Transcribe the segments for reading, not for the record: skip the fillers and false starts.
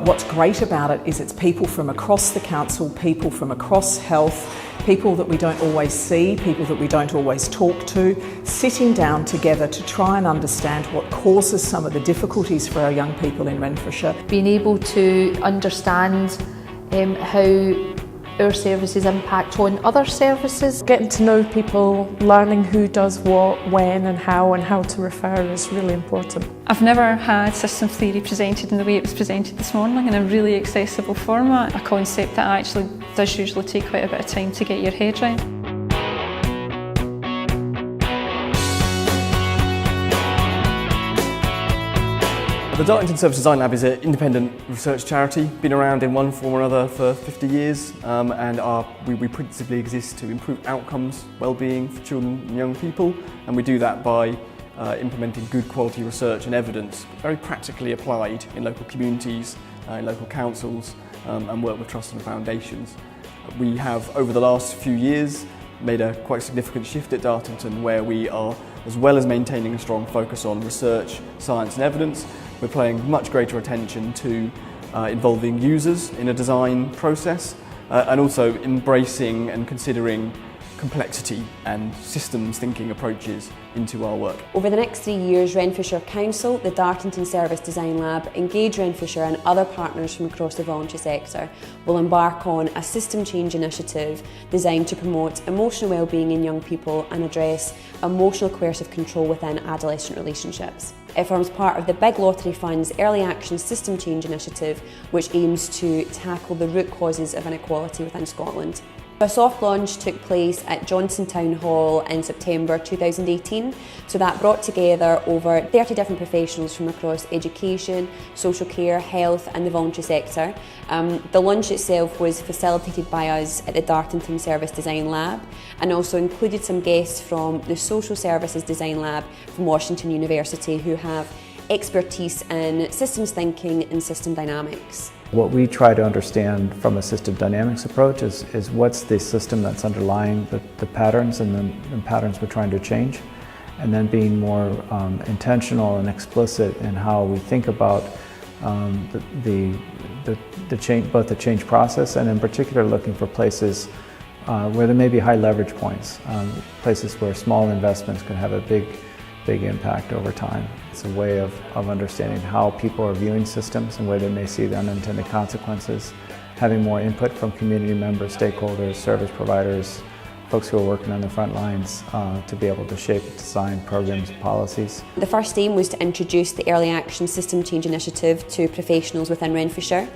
What's great about it is it's people from across the council, people from across health, people that we don't always see, people that we don't always talk to, sitting down together to try and understand what causes some of the difficulties for our young people in Renfrewshire. Being able to understand how our services impact on other services. Getting to know people, learning who does what, when and how to refer is really important. I've never had system theory presented in the way it was presented this morning, in a really accessible format, a concept that actually does usually take quite a bit of time to get your head around. The Dartington Service Design Lab is an independent research charity, been around in one form or another for 50 years and we principally exist to improve outcomes, well-being for children and young people, and we do that by implementing good quality research and evidence, very practically applied in local communities, in local councils and work with trusts and foundations. We have over the last few years made a quite significant shift at Dartington where we are, as well as maintaining a strong focus on research, science and evidence, we're paying much greater attention to involving users in a design process and also embracing and considering complexity and systems thinking approaches into our work. Over the next 3 years, Renfrewshire Council, the Dartington Service Design Lab, Engage Renfrewshire and other partners from across the voluntary sector will embark on a system change initiative designed to promote emotional wellbeing in young people and address emotional coercive control within adolescent relationships. It forms part of the Big Lottery Fund's Early Action System Change Initiative, which aims to tackle the root causes of inequality within Scotland. A soft launch took place at Johnson Town Hall in September 2018, so that brought together over 30 different professionals from across education, social care, health and the voluntary sector. The launch itself was facilitated by us at the Dartington Service Design Lab and also included some guests from the Social Services Design Lab from Washington University who have expertise in systems thinking and system dynamics. What we try to understand from a system dynamics approach is what's the system that's underlying the patterns and the patterns we're trying to change, and then being more intentional and explicit in how we think about the change, both the change process and in particular looking for places where there may be high leverage points, places where small investments can have a big impact over time. It's a way of understanding how people are viewing systems and where they may see the unintended consequences, having more input from community members, stakeholders, service providers, folks who are working on the front lines to be able to shape, design programs and policies. The first aim was to introduce the Early Action System Change Initiative to professionals within Renfrewshire.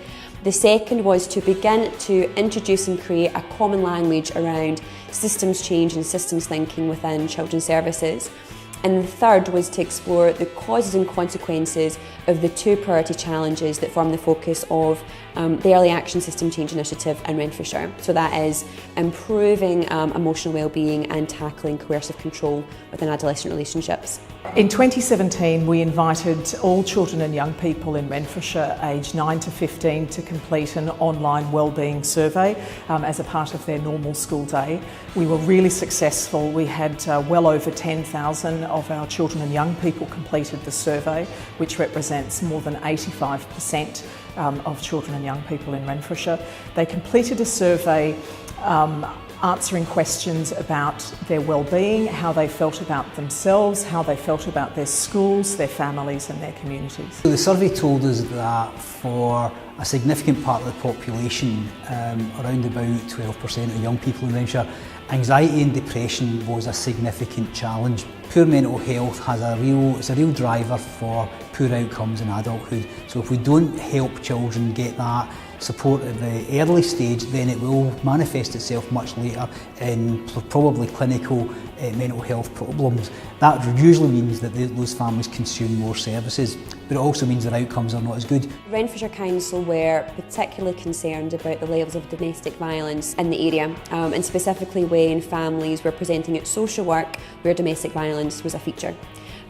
The second was to begin to introduce and create a common language around systems change and systems thinking within children's services. And the third was to explore the causes and consequences of the two priority challenges that form the focus of the Early Action System Change Initiative in Renfrewshire. So that is improving emotional wellbeing and tackling coercive control within adolescent relationships. In 2017 we invited all children and young people in Renfrewshire aged 9 to 15 to complete an online wellbeing survey as a part of their normal school day. We were really successful. We had well over 10,000 of our children and young people completed the survey, which represents more than 85% of children and young people in Renfrewshire. They completed a survey answering questions about their well-being, how they felt about themselves, how they felt about their schools, their families and their communities. The survey told us that for a significant part of the population, around about 12% of young people in Renfrewshire, anxiety and depression was a significant challenge. Poor mental health is a real driver for poor outcomes in adulthood. So if we don't help children get that support at the early stage, then it will manifest itself much later in probably clinical mental health problems. That usually means that those families consume more services, but it also means their outcomes are not as good. Renfrewshire Council were particularly concerned about the levels of domestic violence in the area, and specifically when families were presenting at social work where domestic violence was a feature.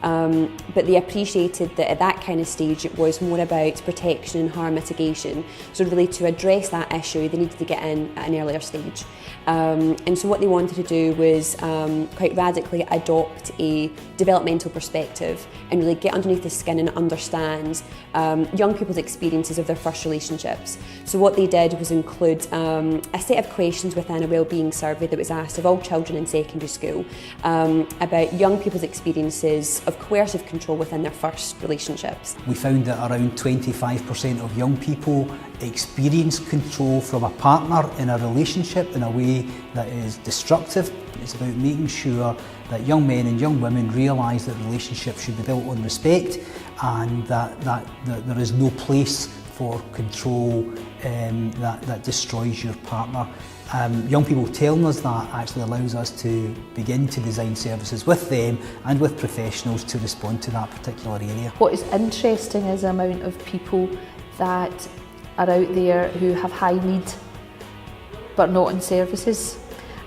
but they appreciated that at that kind of stage it was more about protection and harm mitigation. So really to address that issue they needed to get in at an earlier stage. And so what they wanted to do was quite radically adopt a developmental perspective and really get underneath the skin and understand young people's experiences of their first relationships. So what they did was include a set of questions within a wellbeing survey that was asked of all children in secondary school about young people's experiences of coercive control within their first relationships. We found that around 25% of young people experience control from a partner in a relationship in a way that is destructive. It's about making sure that young men and young women realise that relationships should be built on respect and that there is no place for control that destroys your partner. Young people telling us that actually allows us to begin to design services with them and with professionals to respond to that particular area. What is interesting is the amount of people that are out there who have high need but not in services.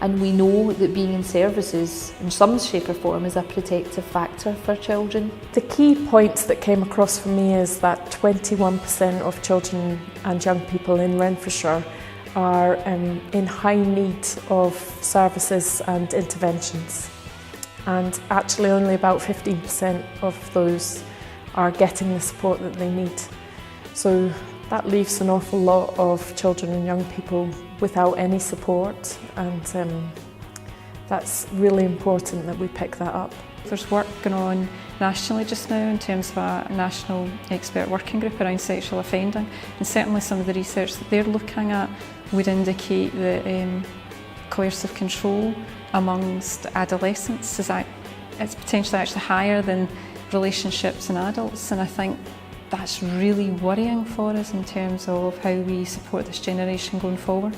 And we know that being in services in some shape or form is a protective factor for children. The key points that came across for me is that 21% of children and young people in Renfrewshire are in high need of services and interventions. And actually only about 15% of those are getting the support that they need. So that leaves an awful lot of children and young people without any support, and that's really important that we pick that up. There's work going on nationally just now in terms of a national expert working group around sexual offending, and certainly some of the research that they're looking at would indicate that coercive control amongst adolescents it's potentially actually higher than relationships in adults, and I think that's really worrying for us in terms of how we support this generation going forward.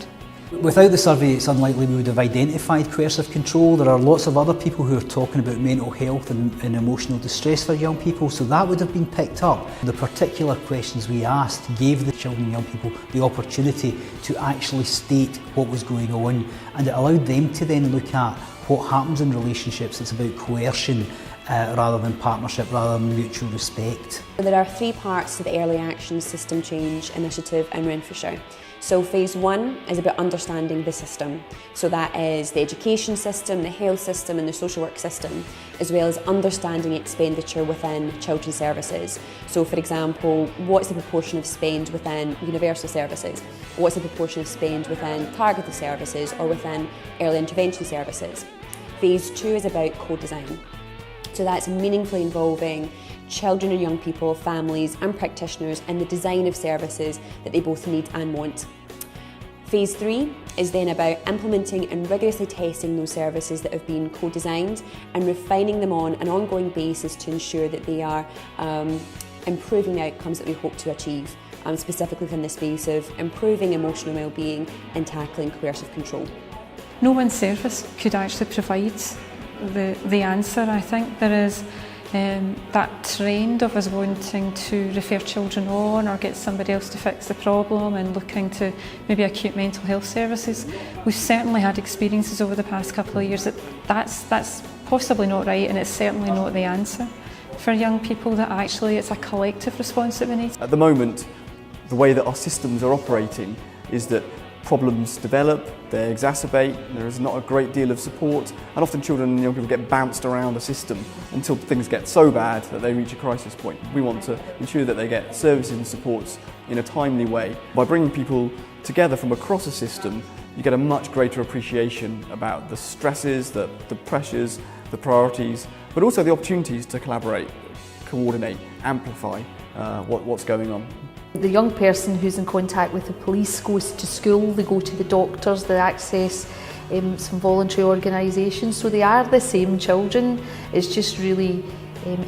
Without the survey, it's unlikely we would have identified coercive control. There are lots of other people who are talking about mental health and emotional distress for young people, so that would have been picked up. The particular questions we asked gave the children and young people the opportunity to actually state what was going on, and it allowed them to then look at what happens in relationships. It's about coercion rather than partnership, rather than mutual respect. There are 3 parts to the Early Action System Change Initiative in Renfrewshire. So phase 1 is about understanding the system. So that is the education system, the health system and the social work system, as well as understanding expenditure within children's services. So for example, what's the proportion of spend within universal services? What's the proportion of spend within targeted services or within early intervention services? Phase 2 is about co-design. So that's meaningfully involving children and young people, families and practitioners in the design of services that they both need and want. Phase 3 is then about implementing and rigorously testing those services that have been co-designed and refining them on an ongoing basis to ensure that they are improving the outcomes that we hope to achieve, specifically within the space of improving emotional well-being and tackling coercive control. No one service could actually provide the answer. I think there is that trend of us wanting to refer children on or get somebody else to fix the problem and looking to maybe acute mental health services. We've certainly had experiences over the past couple of years that that's possibly not right, and it's certainly not the answer for young people, that actually it's a collective response that we need. At the moment, the way that our systems are operating is that problems develop, they exacerbate, there is not a great deal of support, and often children and young people get bounced around the system until things get so bad that they reach a crisis point. We want to ensure that they get services and supports in a timely way. By bringing people together from across a system, you get a much greater appreciation about the stresses, the pressures, the priorities, but also the opportunities to collaborate, coordinate, amplify what's going on. The young person who's in contact with the police goes to school, they go to the doctors, they access some voluntary organisations, so they are the same children. It's just really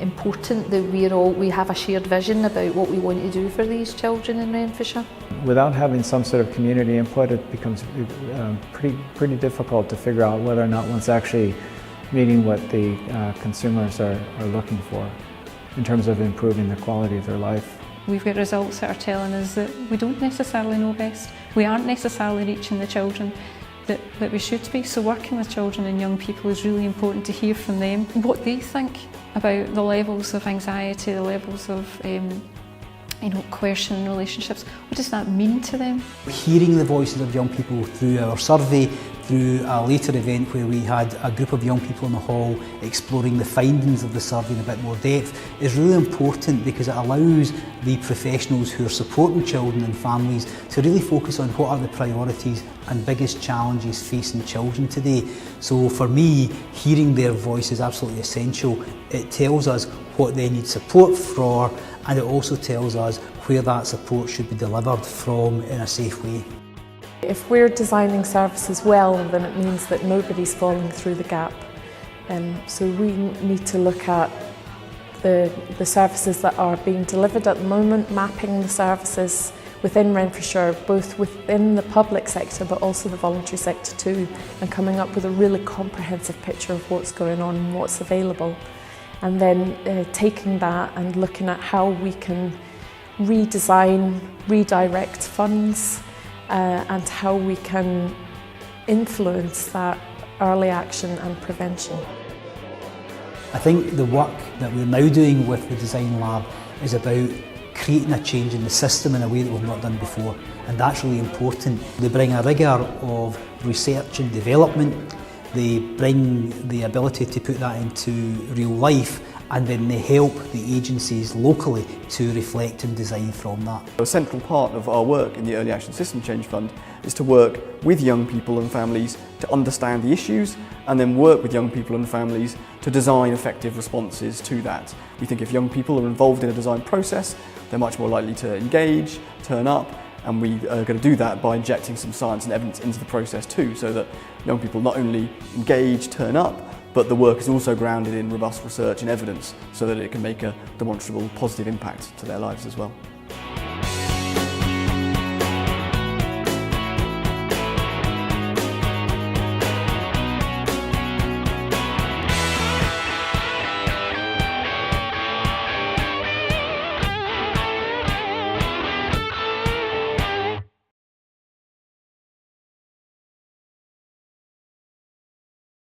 important that we have a shared vision about what we want to do for these children in Renfrewshire. Without having some sort of community input, it becomes pretty difficult to figure out whether or not one's actually meeting what the consumers are looking for in terms of improving the quality of their life. We've got results that are telling us that we don't necessarily know best. We aren't necessarily reaching the children that we should be. So working with children and young people is really important to hear from them what they think about the levels of anxiety, the levels of coercion in relationships. What does that mean to them? Hearing the voices of young people through our survey, through a later event where we had a group of young people in the hall exploring the findings of the survey in a bit more depth, is really important because it allows the professionals who are supporting children and families to really focus on what are the priorities and biggest challenges facing children today. So for me, hearing their voice is absolutely essential. It tells us what they need support for, and it also tells us where that support should be delivered from in a safe way. If we're designing services well, then it means that nobody's falling through the gap. So we need to look at the services that are being delivered at the moment, mapping the services within Renfrewshire, both within the public sector but also the voluntary sector too, and coming up with a really comprehensive picture of what's going on and what's available. And then taking that and looking at how we can redesign, redirect funds, and how we can influence that early action and prevention. I think the work that we're now doing with the Design Lab is about creating a change in the system in a way that we've not done before, and that's really important. They bring a rigour of research and development, they bring the ability to put that into real life, and then they help the agencies locally to reflect and design from that. A central part of our work in the Early Action System Change Fund is to work with young people and families to understand the issues, and then work with young people and families to design effective responses to that. We think if young people are involved in a design process, they're much more likely to engage, turn up, and we are going to do that by injecting some science and evidence into the process too, so that young people not only engage, turn up, but the work is also grounded in robust research and evidence so that it can make a demonstrable positive impact to their lives as well.